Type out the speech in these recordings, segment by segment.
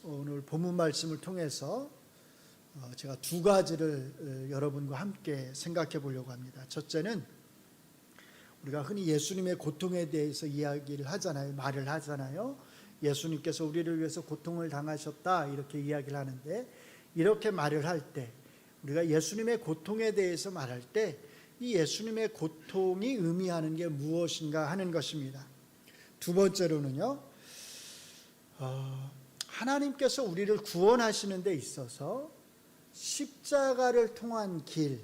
오늘 본문 말씀을 통해서 제가 두 가지를 여러분과 함께 생각해 보려고 합니다. 첫째는 우리가 흔히 예수님의 고통에 대해서 이야기를 하잖아요. 말을 하잖아요. 예수님께서 우리를 위해서 고통을 당하셨다 이렇게 이야기를 하는데, 이렇게 말을 할 때 우리가 예수님의 고통에 대해서 말할 때 이 예수님의 고통이 의미하는 게 무엇인가 하는 것입니다. 두 번째로는요, 하나님께서 우리를 구원하시는 데 있어서 십자가를 통한 길,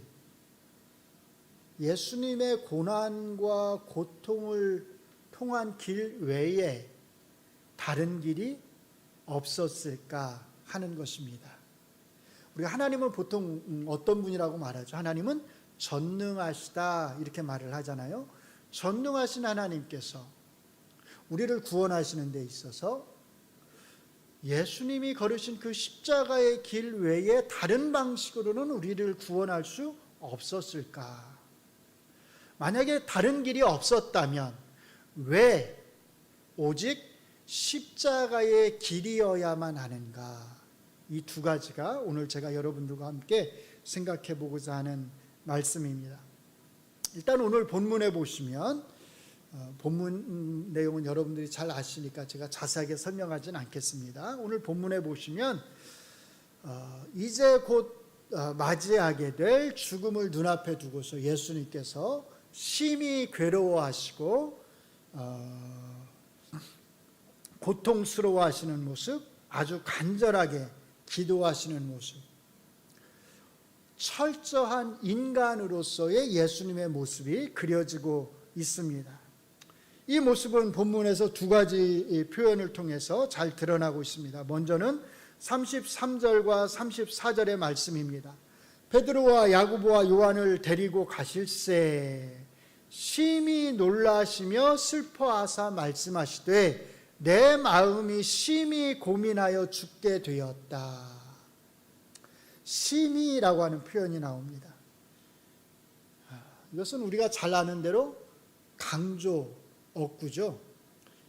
예수님의 고난과 고통을 통한 길 외에 다른 길이 없었을까 하는 것입니다. 우리가 하나님은 보통 어떤 분이라고 말하죠? 하나님은 전능하시다 이렇게 말을 하잖아요. 전능하신 하나님께서 우리를 구원하시는 데 있어서 예수님이 걸으신 그 십자가의 길 외에 다른 방식으로는 우리를 구원할 수 없었을까? 만약에 다른 길이 없었다면 왜 오직 십자가의 길이어야만 하는가? 이 두 가지가 오늘 제가 여러분들과 함께 생각해 보고자 하는 말씀입니다. 일단 오늘 본문에 보시면 본문 내용은 여러분들이 잘 아시니까 제가 자세하게 설명하지는 않겠습니다. 오늘 본문에 보시면 이제 곧 맞이하게 될 죽음을 눈앞에 두고서 예수님께서 심히 괴로워하시고 고통스러워하시는 모습, 아주 간절하게 기도하시는 모습, 철저한 인간으로서의 예수님의 모습이 그려지고 있습니다. 이 모습은 본문에서 두 가지 표현을 통해서 잘 드러나고 있습니다. 먼저는 33절과 34절의 말씀입니다. 베드로와 야고보와 요한을 데리고 가실새 심히 놀라시며 슬퍼하사 말씀하시되 내 마음이 심히 고민하여 죽게 되었다. 심히라고 하는 표현이 나옵니다. 이것은 우리가 잘 아는 대로 강조 어구죠.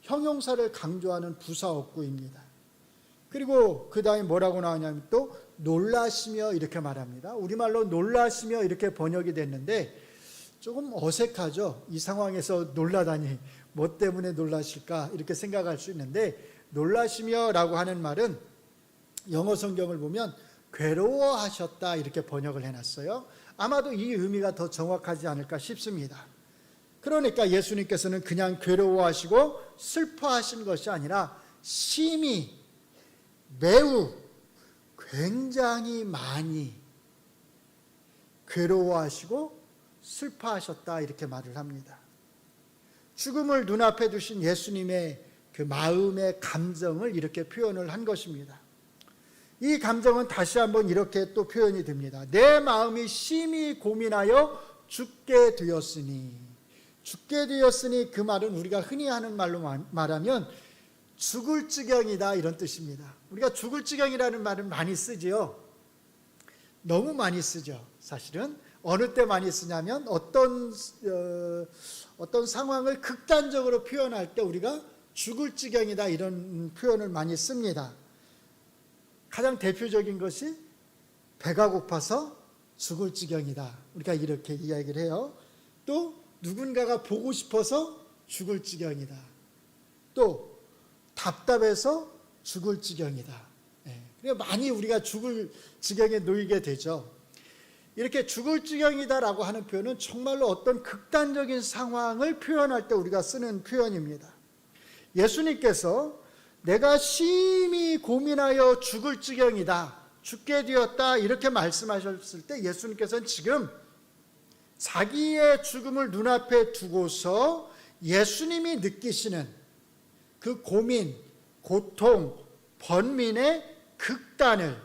형용사를 강조하는 부사 어구입니다. 그리고 그 다음에 뭐라고 나오냐면 또 놀라시며 이렇게 말합니다. 우리말로 놀라시며 이렇게 번역이 됐는데 조금 어색하죠. 이 상황에서 놀라다니 뭐 때문에 놀라실까 이렇게 생각할 수 있는데, 놀라시며 라고 하는 말은 영어 성경을 보면 괴로워하셨다 이렇게 번역을 해놨어요. 아마도 이 의미가 더 정확하지 않을까 싶습니다. 그러니까 예수님께서는 그냥 괴로워하시고 슬퍼하신 것이 아니라 심히, 매우, 굉장히 많이 괴로워하시고 슬퍼하셨다 이렇게 말을 합니다. 죽음을 눈앞에 두신 예수님의 그 마음의 감정을 이렇게 표현을 한 것입니다. 이 감정은 다시 한번 이렇게 또 표현이 됩니다. 내 마음이 심히 고민하여 죽게 되었으니. 죽게 되었으니 그 말은 우리가 흔히 하는 말로 말하면 죽을 지경이다 이런 뜻입니다. 우리가 죽을 지경이라는 말을 많이 쓰지요. 너무 많이 쓰죠. 사실은 어느 때 많이 쓰냐면 어떤 상황을 극단적으로 표현할 때 우리가 죽을 지경이다 이런 표현을 많이 씁니다. 가장 대표적인 것이 배가 고파서 죽을 지경이다. 우리가 이렇게 이야기를 해요. 또 누군가가 보고 싶어서 죽을 지경이다. 또 답답해서 죽을 지경이다. 그러니까 많이 우리가 죽을 지경에 놓이게 되죠. 이렇게 죽을 지경이다라고 하는 표현은 정말로 어떤 극단적인 상황을 표현할 때 우리가 쓰는 표현입니다. 예수님께서 내가 심히 고민하여 죽을 지경이다, 죽게 되었다 이렇게 말씀하셨을 때 예수님께서는 지금 자기의 죽음을 눈앞에 두고서 예수님이 느끼시는 그 고민, 고통, 번민의 극단을,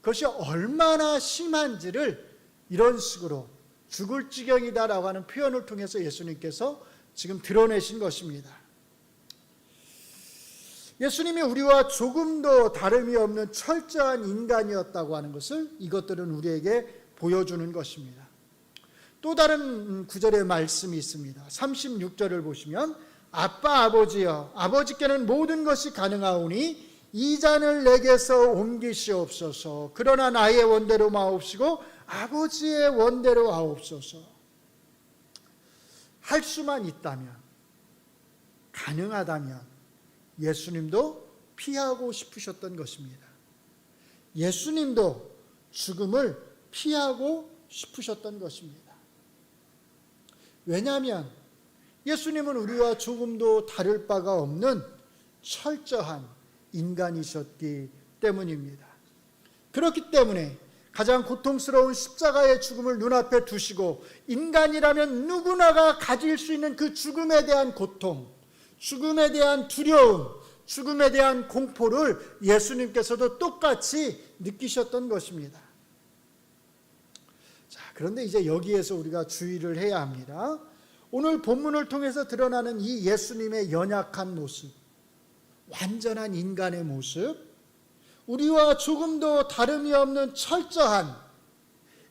그것이 얼마나 심한지를 이런 식으로 죽을 지경이다라고 하는 표현을 통해서 예수님께서 지금 드러내신 것입니다. 예수님이 우리와 조금도 다름이 없는 철저한 인간이었다고 하는 것을 이것들은 우리에게 보여주는 것입니다. 또 다른 구절의 말씀이 있습니다. 36절을 보시면 아빠 아버지여, 아버지께는 모든 것이 가능하오니 이 잔을 내게서 옮기시옵소서. 그러나 나의 원대로 마옵시고 아버지의 원대로 하옵소서. 할 수만 있다면, 가능하다면 예수님도 피하고 싶으셨던 것입니다. 예수님도 죽음을 피하고 싶으셨던 것입니다. 왜냐하면 예수님은 우리와 조금도 다를 바가 없는 철저한 인간이셨기 때문입니다. 그렇기 때문에 가장 고통스러운 십자가의 죽음을 눈앞에 두시고 인간이라면 누구나가 가질 수 있는 그 죽음에 대한 고통, 죽음에 대한 두려움, 죽음에 대한 공포를 예수님께서도 똑같이 느끼셨던 것입니다. 자, 그런데 이제 여기에서 우리가 주의를 해야 합니다. 오늘 본문을 통해서 드러나는 이 예수님의 연약한 모습, 완전한 인간의 모습, 우리와 조금도 다름이 없는 철저한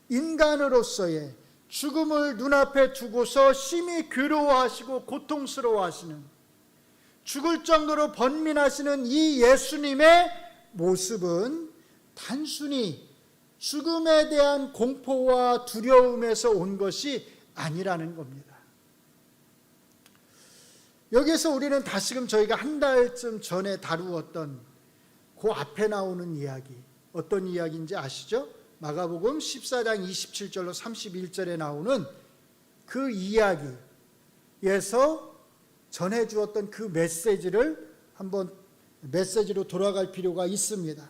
인간으로서의 죽음을 눈앞에 두고서 심히 괴로워하시고 고통스러워하시는, 죽을 정도로 번민하시는 이 예수님의 모습은 단순히 죽음에 대한 공포와 두려움에서 온 것이 아니라는 겁니다. 여기에서 우리는 다시금 저희가 한 달쯤 전에 다루었던 그 앞에 나오는 이야기, 어떤 이야기인지 아시죠? 마가복음 14장 27절로 31절에 나오는 그 이야기에서 전해주었던 그 메시지를 한번 메시지로 돌아갈 필요가 있습니다.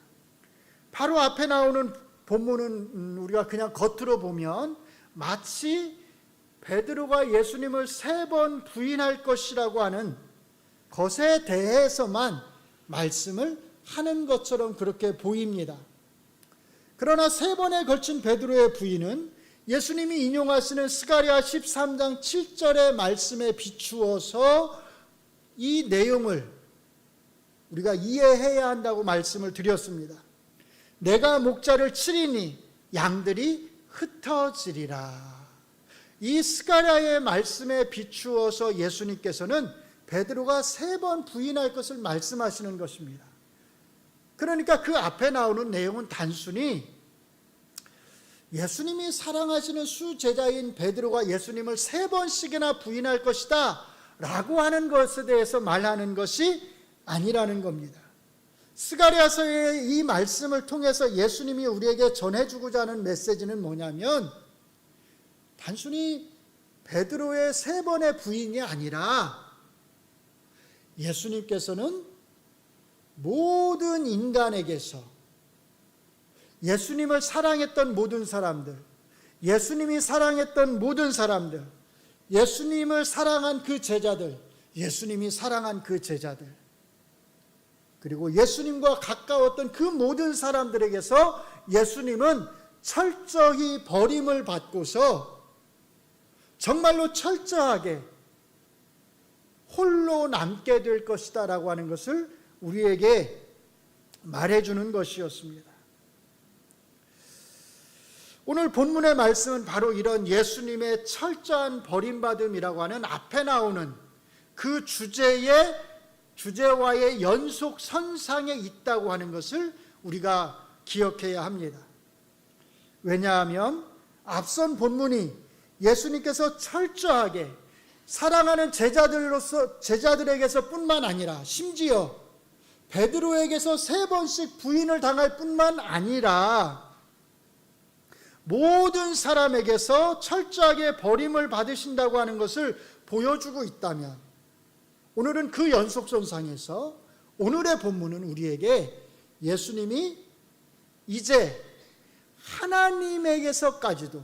바로 앞에 나오는 본문은 우리가 그냥 겉으로 보면 마치 베드로가 예수님을 3번 부인할 것이라고 하는 것에 대해서만 말씀을 하는 것처럼 그렇게 보입니다. 그러나 3번에 걸친 베드로의 부인은 예수님이 인용하시는 스가랴 13장 7절의 말씀에 비추어서 이 내용을 우리가 이해해야 한다고 말씀을 드렸습니다. 내가 목자를 치리니 양들이 흩어지리라. 이 스가랴의 말씀에 비추어서 예수님께서는 베드로가 3번 부인할 것을 말씀하시는 것입니다. 그러니까 그 앞에 나오는 내용은 단순히 예수님이 사랑하시는 수제자인 베드로가 예수님을 3번씩이나 부인할 것이다 라고 하는 것에 대해서 말하는 것이 아니라는 겁니다. 스가랴서의 이 말씀을 통해서 예수님이 우리에게 전해주고자 하는 메시지는 뭐냐면 단순히 베드로의 3번의 부인이 아니라 예수님께서는 모든 인간에게서 예수님을 사랑했던 모든 사람들, 예수님이 사랑했던 모든 사람들, 예수님을 사랑한 그 제자들, 예수님이 사랑한 그 제자들, 그리고 예수님과 가까웠던 그 모든 사람들에게서 예수님은 철저히 버림을 받고서 정말로 철저하게 홀로 남게 될 것이다 라고 하는 것을 우리에게 말해주는 것이었습니다. 오늘 본문의 말씀은 바로 이런 예수님의 철저한 버림받음이라고 하는 앞에 나오는 그 주제와의 연속선상에 있다고 하는 것을 우리가 기억해야 합니다. 왜냐하면 앞선 본문이 예수님께서 철저하게 사랑하는 제자들에게서 뿐만 아니라 심지어 베드로에게서 3번씩 부인을 당할 뿐만 아니라 모든 사람에게서 철저하게 버림을 받으신다고 하는 것을 보여주고 있다면 오늘은 그 연속선상에서 오늘의 본문은 우리에게 예수님이 이제 하나님에게서까지도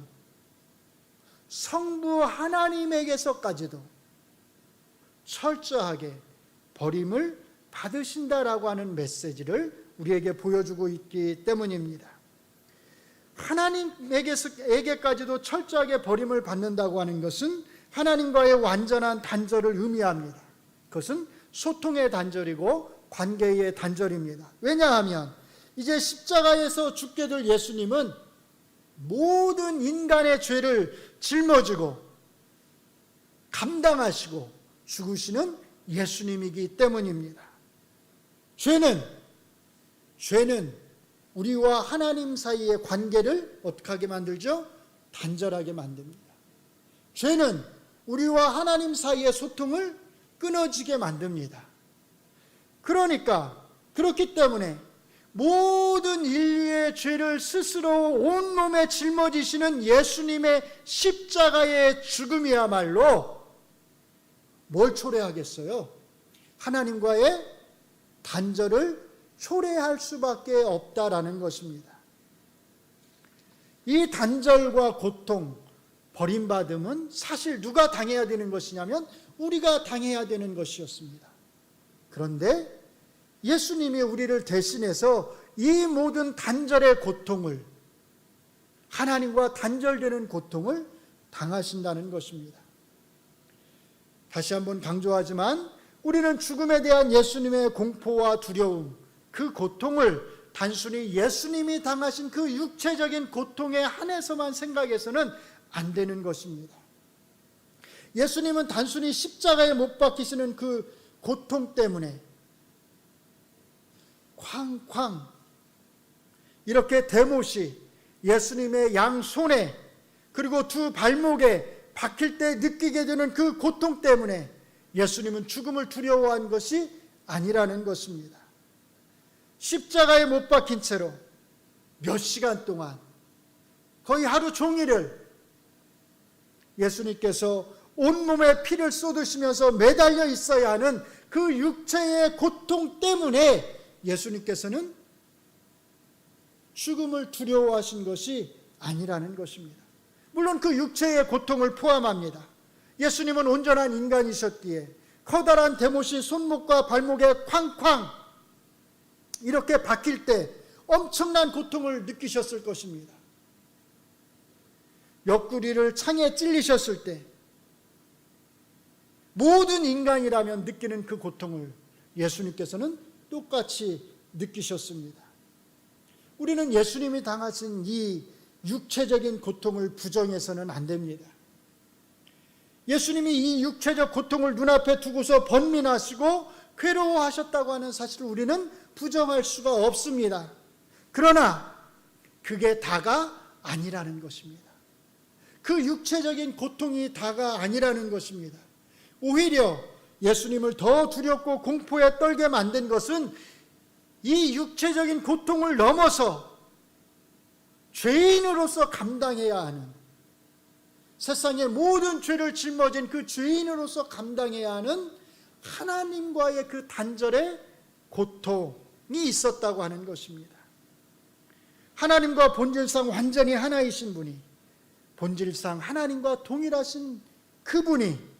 성부 하나님에게서까지도 철저하게 버림을 받으신다라고 하는 메시지를 우리에게 보여주고 있기 때문입니다. 하나님에게까지도 철저하게 버림을 받는다고 하는 것은 하나님과의 완전한 단절을 의미합니다. 그것은 소통의 단절이고 관계의 단절입니다. 왜냐하면 이제 십자가에서 죽게 될 예수님은 모든 인간의 죄를 짊어지고 감당하시고 죽으시는 예수님이기 때문입니다. 죄는 죄는 우리와 하나님 사이의 관계를 어떻게 하게 만들죠? 단절하게 만듭니다. 죄는 우리와 하나님 사이의 소통을 끊어지게 만듭니다. 그러니까 그렇기 때문에 모든 인류의 죄를 스스로 온몸에 짊어지시는 예수님의 십자가의 죽음이야말로 뭘 초래하겠어요? 하나님과의 단절을 초래할 수밖에 없다라는 것입니다. 이 단절과 고통, 버림받음은 사실 누가 당해야 되는 것이냐면 우리가 당해야 되는 것이었습니다. 그런데 예수님이 우리를 대신해서 이 모든 단절의 고통을, 하나님과 단절되는 고통을 당하신다는 것입니다. 다시 한번 강조하지만 우리는 죽음에 대한 예수님의 공포와 두려움, 그 고통을 단순히 예수님이 당하신 그 육체적인 고통에 한해서만 생각해서는 안 되는 것입니다. 예수님은 단순히 십자가에 못 박히시는 그 고통 때문에 쾅쾅 이렇게 대못이 예수님의 양손에 그리고 두 발목에 박힐 때 느끼게 되는 그 고통 때문에 예수님은 죽음을 두려워한 것이 아니라는 것입니다. 십자가에 못 박힌 채로 몇 시간 동안 거의 하루 종일을 예수님께서 온몸에 피를 쏟으시면서 매달려 있어야 하는 그 육체의 고통 때문에 예수님께서는 죽음을 두려워하신 것이 아니라는 것입니다. 물론 그 육체의 고통을 포함합니다. 예수님은 온전한 인간이셨기에 커다란 대못이 손목과 발목에 쾅쾅 이렇게 박힐 때 엄청난 고통을 느끼셨을 것입니다. 옆구리를 창에 찔리셨을 때 모든 인간이라면 느끼는 그 고통을 예수님께서는 똑같이 느끼셨습니다. 우리는 예수님이 당하신 이 육체적인 고통을 부정해서는 안 됩니다. 예수님이 이 육체적 고통을 눈앞에 두고서 번민하시고 괴로워하셨다고 하는 사실을 우리는 부정할 수가 없습니다. 그러나 그게 다가 아니라는 것입니다. 그 육체적인 고통이 다가 아니라는 것입니다. 오히려 예수님을 더 두렵고 공포에 떨게 만든 것은 이 육체적인 고통을 넘어서 죄인으로서 감당해야 하는, 세상의 모든 죄를 짊어진 그 죄인으로서 감당해야 하는 하나님과의 그 단절의 고통이 있었다고 하는 것입니다. 하나님과 본질상 완전히 하나이신 분이, 본질상 하나님과 동일하신 그분이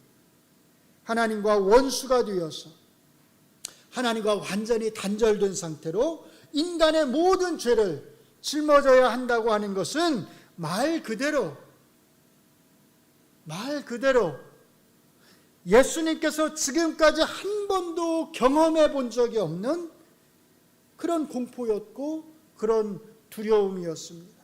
하나님과 원수가 되어서 하나님과 완전히 단절된 상태로 인간의 모든 죄를 짊어져야 한다고 하는 것은 말 그대로 예수님께서 지금까지 한 번도 경험해 본 적이 없는 그런 공포였고 그런 두려움이었습니다.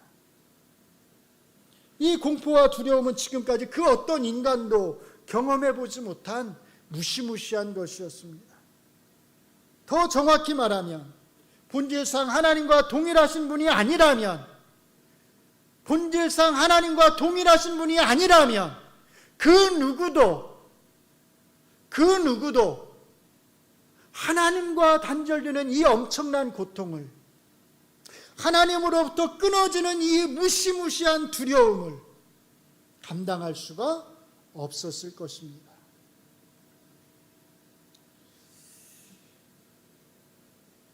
이 공포와 두려움은 지금까지 그 어떤 인간도 경험해 보지 못한 무시무시한 것이었습니다. 더 정확히 말하면 본질상 하나님과 동일하신 분이 아니라면, 본질상 하나님과 동일하신 분이 아니라면 그 누구도 하나님과 단절되는 이 엄청난 고통을, 하나님으로부터 끊어지는 이 무시무시한 두려움을 감당할 수가 없었을 것입니다.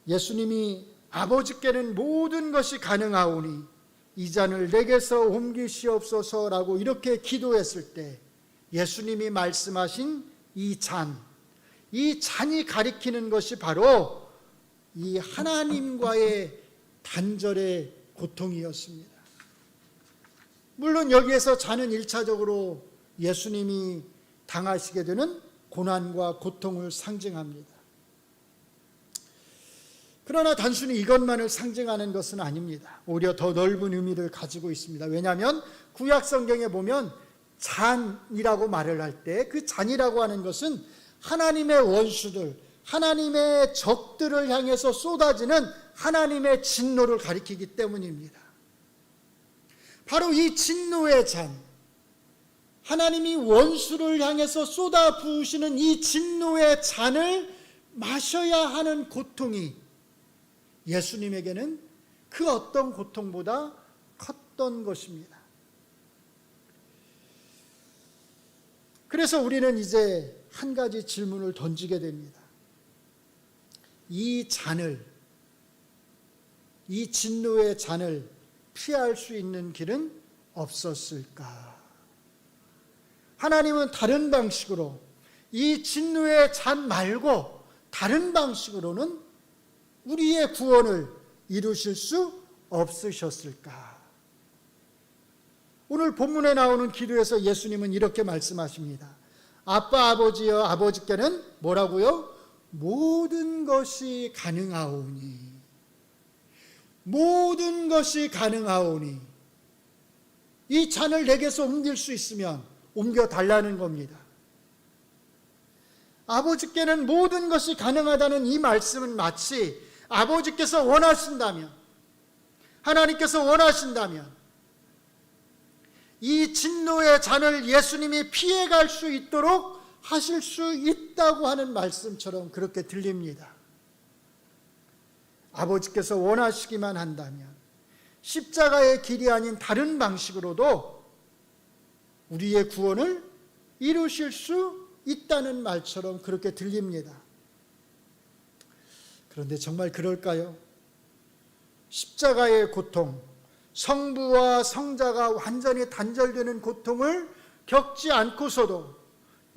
예수님이 아버지께는 모든 것이 가능하오니 이 잔을 내게서 옮기시옵소서라고 이렇게 기도했을 때 예수님이 말씀하신 이 잔이 가리키는 것이 바로 이 하나님과의 단절의 고통이었습니다. 물론 여기에서 잔은 1차적으로 예수님이 당하시게 되는 고난과 고통을 상징합니다. 그러나 단순히 이것만을 상징하는 것은 아닙니다. 오히려 더 넓은 의미를 가지고 있습니다. 왜냐하면 구약 성경에 보면 잔이라고 말을 할 때 그 잔이라고 하는 것은 하나님의 원수들, 하나님의 적들을 향해서 쏟아지는 하나님의 진노를 가리키기 때문입니다. 바로 이 진노의 잔, 하나님이 원수를 향해서 쏟아 부으시는 이 진노의 잔을 마셔야 하는 고통이 예수님에게는 그 어떤 고통보다 컸던 것입니다. 그래서 우리는 이제 한 가지 질문을 던지게 됩니다. 이 잔을, 이 진노의 잔을 피할 수 있는 길은 없었을까? 하나님은 다른 방식으로 이 진노의 잔 말고 다른 방식으로는 우리의 구원을 이루실 수 없으셨을까? 오늘 본문에 나오는 기도에서 예수님은 이렇게 말씀하십니다. 아빠 아버지여 아버지께는 뭐라고요? 모든 것이 가능하오니, 모든 것이 가능하오니. 이 잔을 내게서 옮길 수 있으면 옮겨달라는 겁니다. 아버지께는 모든 것이 가능하다는 이 말씀은 마치 아버지께서 원하신다면, 하나님께서 원하신다면 이 진노의 잔을 예수님이 피해갈 수 있도록 하실 수 있다고 하는 말씀처럼 그렇게 들립니다. 아버지께서 원하시기만 한다면 십자가의 길이 아닌 다른 방식으로도 우리의 구원을 이루실 수 있다는 말처럼 그렇게 들립니다. 그런데 정말 그럴까요? 십자가의 고통, 성부와 성자가 완전히 단절되는 고통을 겪지 않고서도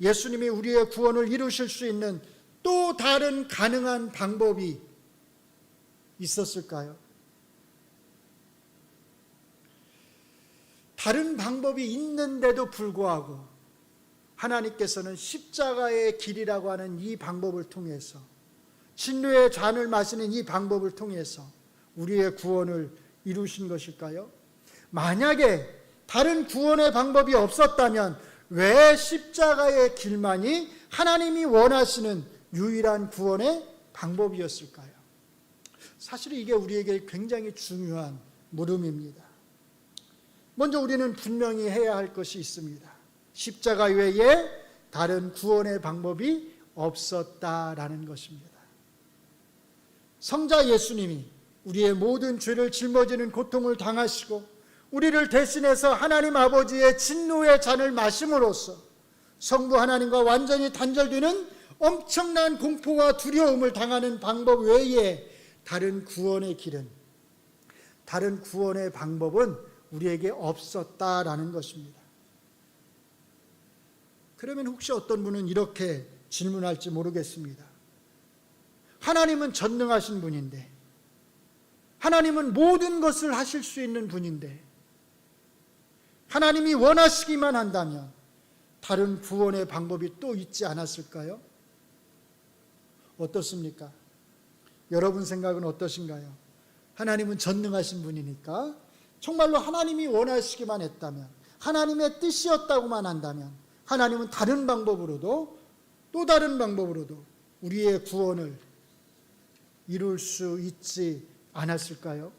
예수님이 우리의 구원을 이루실 수 있는 또 다른 가능한 방법이 있었을까요? 다른 방법이 있는데도 불구하고 하나님께서는 십자가의 길이라고 하는 이 방법을 통해서, 진노의 잔을 마시는 이 방법을 통해서 우리의 구원을 이루신 것일까요? 만약에 다른 구원의 방법이 없었다면 왜 십자가의 길만이 하나님이 원하시는 유일한 구원의 방법이었을까요? 사실 이게 우리에게 굉장히 중요한 물음입니다. 먼저 우리는 분명히 해야 할 것이 있습니다. 십자가 외에 다른 구원의 방법이 없었다라는 것입니다. 성자 예수님이 우리의 모든 죄를 짊어지는 고통을 당하시고 우리를 대신해서 하나님 아버지의 진노의 잔을 마심으로써 성부 하나님과 완전히 단절되는 엄청난 공포와 두려움을 당하는 방법 외에 다른 구원의 길은, 다른 구원의 방법은 우리에게 없었다라는 것입니다. 그러면 혹시 어떤 분은 이렇게 질문할지 모르겠습니다. 하나님은 전능하신 분인데, 하나님은 모든 것을 하실 수 있는 분인데, 하나님이 원하시기만 한다면 다른 구원의 방법이 또 있지 않았을까요? 어떻습니까? 여러분 생각은 어떠신가요? 하나님은 전능하신 분이니까 정말로 하나님이 원하시기만 했다면, 하나님의 뜻이었다고만 한다면 하나님은 다른 방법으로도, 또 다른 방법으로도 우리의 구원을 이룰 수 있지 않았을까요?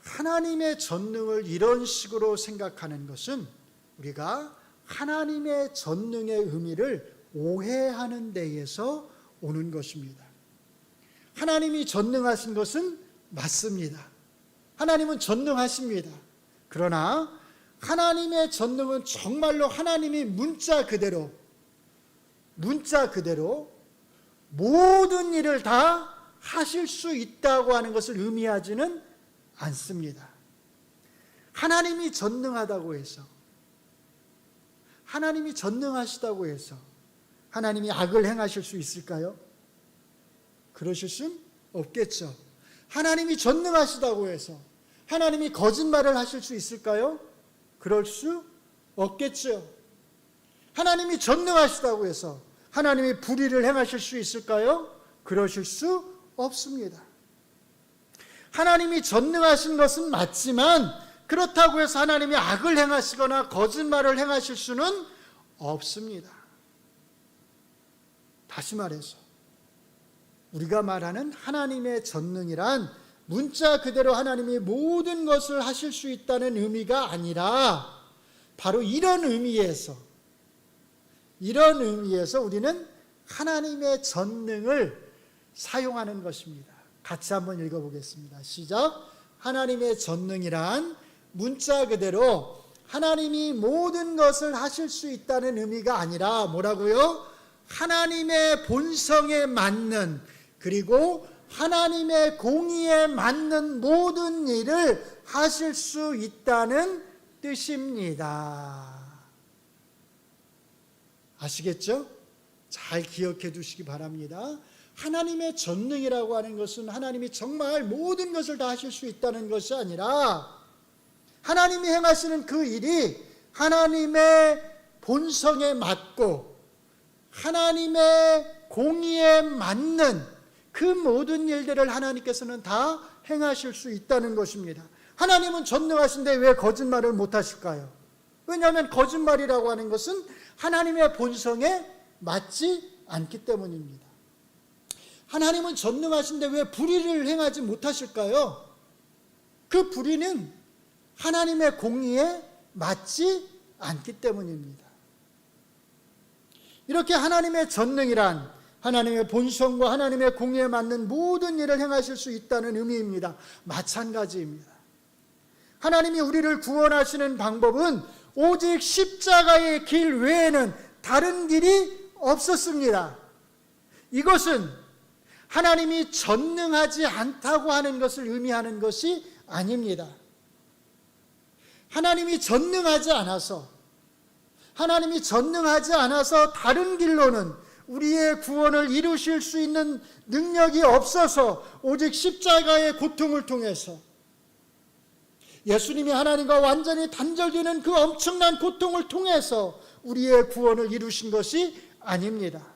하나님의 전능을 이런 식으로 생각하는 것은 우리가 하나님의 전능의 의미를 오해하는 데에서 오는 것입니다. 하나님이 전능하신 것은 맞습니다. 하나님은 전능하십니다. 그러나 하나님의 전능은 정말로 하나님이 문자 그대로 모든 일을 다 하실 수 있다고 하는 것을 의미하지는 않습니다. 하나님이 전능하다고 해서, 하나님이 전능하시다고 해서 하나님이 악을 행하실 수 있을까요? 그러실 순 없겠죠. 하나님이 전능하시다고 해서 하나님이 거짓말을 하실 수 있을까요? 그럴 수 없겠죠. 하나님이 전능하시다고 해서 하나님이 불의를 행하실 수 있을까요? 그러실 수 없습니다. 하나님이 전능하신 것은 맞지만 그렇다고 해서 하나님이 악을 행하시거나 거짓말을 행하실 수는 없습니다. 다시 말해서 우리가 말하는 하나님의 전능이란 문자 그대로 하나님이 모든 것을 하실 수 있다는 의미가 아니라 바로 이런 의미에서 우리는 하나님의 전능을 사용하는 것입니다. 같이 한번 읽어보겠습니다. 시작. 하나님의 전능이란 문자 그대로 하나님이 모든 것을 하실 수 있다는 의미가 아니라 뭐라고요? 하나님의 본성에 맞는, 그리고 하나님의 공의에 맞는 모든 일을 하실 수 있다는 뜻입니다. 아시겠죠? 잘 기억해 두시기 바랍니다. 하나님의 전능이라고 하는 것은 하나님이 정말 모든 것을 다 하실 수 있다는 것이 아니라 하나님이 행하시는 그 일이 하나님의 본성에 맞고 하나님의 공의에 맞는 그 모든 일들을 하나님께서는 다 행하실 수 있다는 것입니다. 하나님은 전능하신데 왜 거짓말을 못하실까요? 왜냐하면 거짓말이라고 하는 것은 하나님의 본성에 맞지 않기 때문입니다. 하나님은 전능하신데 왜 불의를 행하지 못하실까요? 그 불의는 하나님의 공의에 맞지 않기 때문입니다. 이렇게 하나님의 전능이란 하나님의 본성과 하나님의 공의에 맞는 모든 일을 행하실 수 있다는 의미입니다. 마찬가지입니다. 하나님이 우리를 구원하시는 방법은 오직 십자가의 길 외에는 다른 길이 없었습니다. 이것은 하나님이 전능하지 않다고 하는 것을 의미하는 것이 아닙니다. 하나님이 전능하지 않아서 다른 길로는 우리의 구원을 이루실 수 있는 능력이 없어서 오직 십자가의 고통을 통해서 예수님이 하나님과 완전히 단절되는 그 엄청난 고통을 통해서 우리의 구원을 이루신 것이 아닙니다.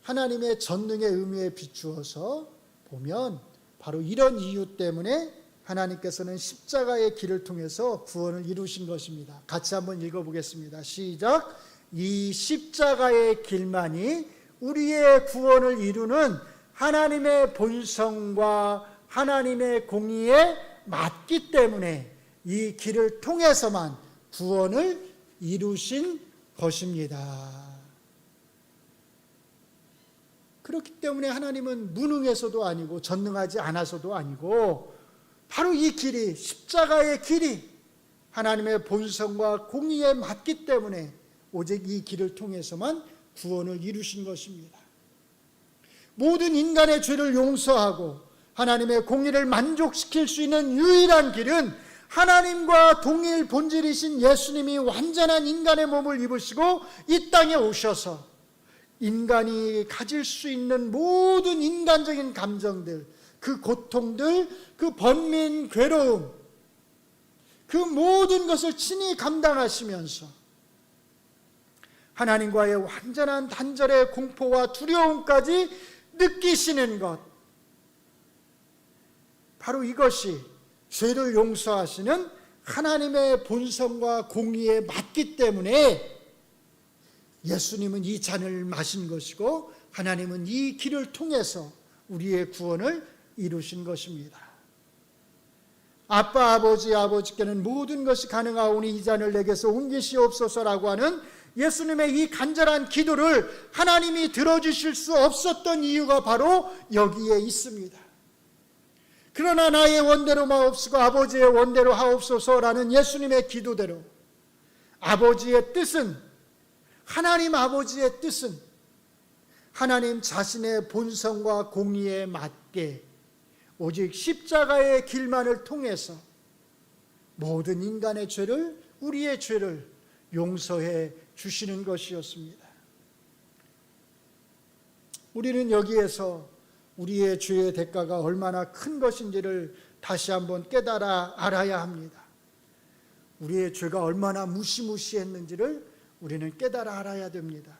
하나님의 전능의 의미에 비추어서 보면 바로 이런 이유 때문에 하나님께서는 십자가의 길을 통해서 구원을 이루신 것입니다. 같이 한번 읽어보겠습니다. 시작. 이 십자가의 길만이 우리의 구원을 이루는 하나님의 본성과 하나님의 공의에 맞기 때문에 이 길을 통해서만 구원을 이루신 것입니다. 그렇기 때문에 하나님은 무능해서도 아니고 전능하지 않아서도 아니고 바로 이 길이, 십자가의 길이 하나님의 본성과 공의에 맞기 때문에 오직 이 길을 통해서만 구원을 이루신 것입니다. 모든 인간의 죄를 용서하고 하나님의 공의를 만족시킬 수 있는 유일한 길은 하나님과 동일 본질이신 예수님이 완전한 인간의 몸을 입으시고 이 땅에 오셔서 인간이 가질 수 있는 모든 인간적인 감정들, 그 고통들, 그 번민, 괴로움, 그 모든 것을 친히 감당하시면서 하나님과의 완전한 단절의 공포와 두려움까지 느끼시는 것, 바로 이것이 죄를 용서하시는 하나님의 본성과 공의에 맞기 때문에 예수님은 이 잔을 마신 것이고 하나님은 이 길을 통해서 우리의 구원을 이루신 것입니다. 아빠, 아버지께는 모든 것이 가능하오니 이 잔을 내게서 옮기시옵소서라고 하는 예수님의 이 간절한 기도를 하나님이 들어주실 수 없었던 이유가 바로 여기에 있습니다. 그러나 나의 원대로 마옵시고 아버지의 원대로 하옵소서라는 예수님의 기도대로 아버지의 뜻은, 하나님 아버지의 뜻은 하나님 자신의 본성과 공의에 맞게 오직 십자가의 길만을 통해서 모든 인간의 죄를, 우리의 죄를 용서해 주시는 것이었습니다. 우리는 여기에서 우리의 죄의 대가가 얼마나 큰 것인지를 다시 한번 깨달아 알아야 합니다. 우리의 죄가 얼마나 무시무시했는지를 우리는 깨달아 알아야 됩니다.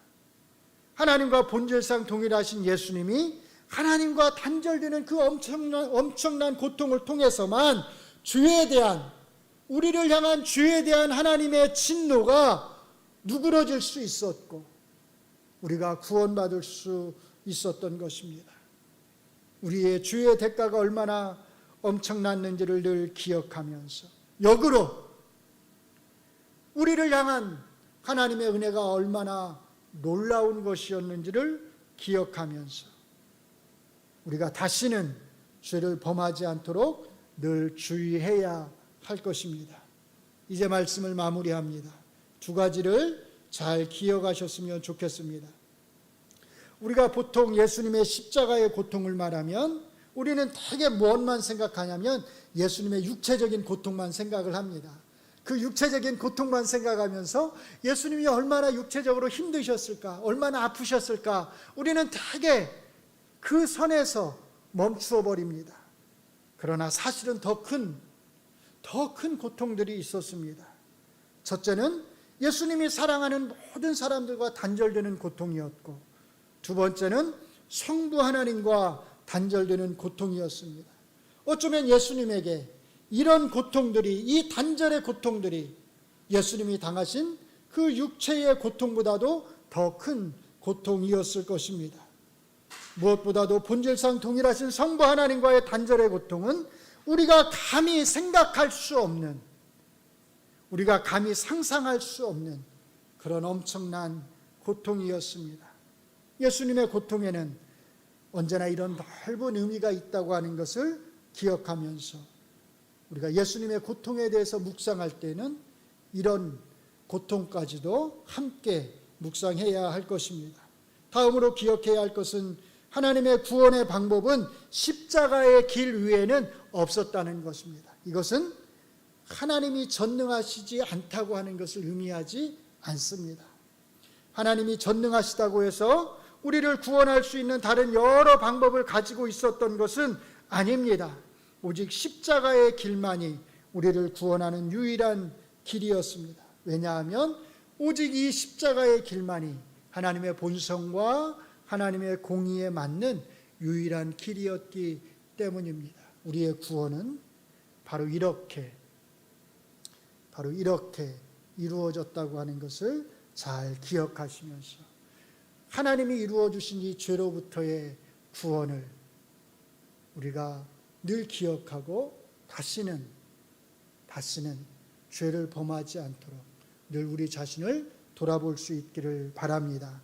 하나님과 본질상 동일하신 예수님이 하나님과 단절되는 그 엄청난 고통을 통해서만 죄에 대한, 우리를 향한 죄에 대한 하나님의 진노가 누그러질 수 있었고 우리가 구원받을 수 있었던 것입니다. 우리의 주의 대가가 얼마나 엄청났는지를 늘 기억하면서 역으로 우리를 향한 하나님의 은혜가 얼마나 놀라운 것이었는지를 기억하면서 우리가 다시는 죄를 범하지 않도록 늘 주의해야 할 것입니다. 이제 말씀을 마무리합니다. 두 가지를 잘 기억하셨으면 좋겠습니다. 우리가 보통 예수님의 십자가의 고통을 말하면 우리는 되게 무엇만 생각하냐면 예수님의 육체적인 고통만 생각을 합니다. 그 육체적인 고통만 생각하면서 예수님이 얼마나 육체적으로 힘드셨을까, 얼마나 아프셨을까, 우리는 되게 그 선에서 멈추어 버립니다. 그러나 사실은 더 큰 고통들이 있었습니다. 첫째는 예수님이 사랑하는 모든 사람들과 단절되는 고통이었고, 두 번째는 성부 하나님과 단절되는 고통이었습니다. 어쩌면 예수님에게 이런 고통들이, 이 단절의 고통들이 예수님이 당하신 그 육체의 고통보다도 더 큰 고통이었을 것입니다. 무엇보다도 본질상 동일하신 성부 하나님과의 단절의 고통은 우리가 감히 생각할 수 없는, 우리가 감히 상상할 수 없는 그런 엄청난 고통이었습니다. 예수님의 고통에는 언제나 이런 넓은 의미가 있다고 하는 것을 기억하면서 우리가 예수님의 고통에 대해서 묵상할 때는 이런 고통까지도 함께 묵상해야 할 것입니다. 다음으로 기억해야 할 것은 하나님의 구원의 방법은 십자가의 길 위에는 없었다는 것입니다. 이것은 하나님이 전능하시지 않다고 하는 것을 의미하지 않습니다. 하나님이 전능하시다고 해서 우리를 구원할 수 있는 다른 여러 방법을 가지고 있었던 것은 아닙니다. 오직 십자가의 길만이 우리를 구원하는 유일한 길이었습니다. 왜냐하면 오직 이 십자가의 길만이 하나님의 본성과 하나님의 공의에 맞는 유일한 길이었기 때문입니다. 우리의 구원은 바로 이렇게 이루어졌다고 하는 것을 잘 기억하시면서 하나님이 이루어 주신 이 죄로부터의 구원을 우리가 늘 기억하고 다시는 죄를 범하지 않도록 늘 우리 자신을 돌아볼 수 있기를 바랍니다.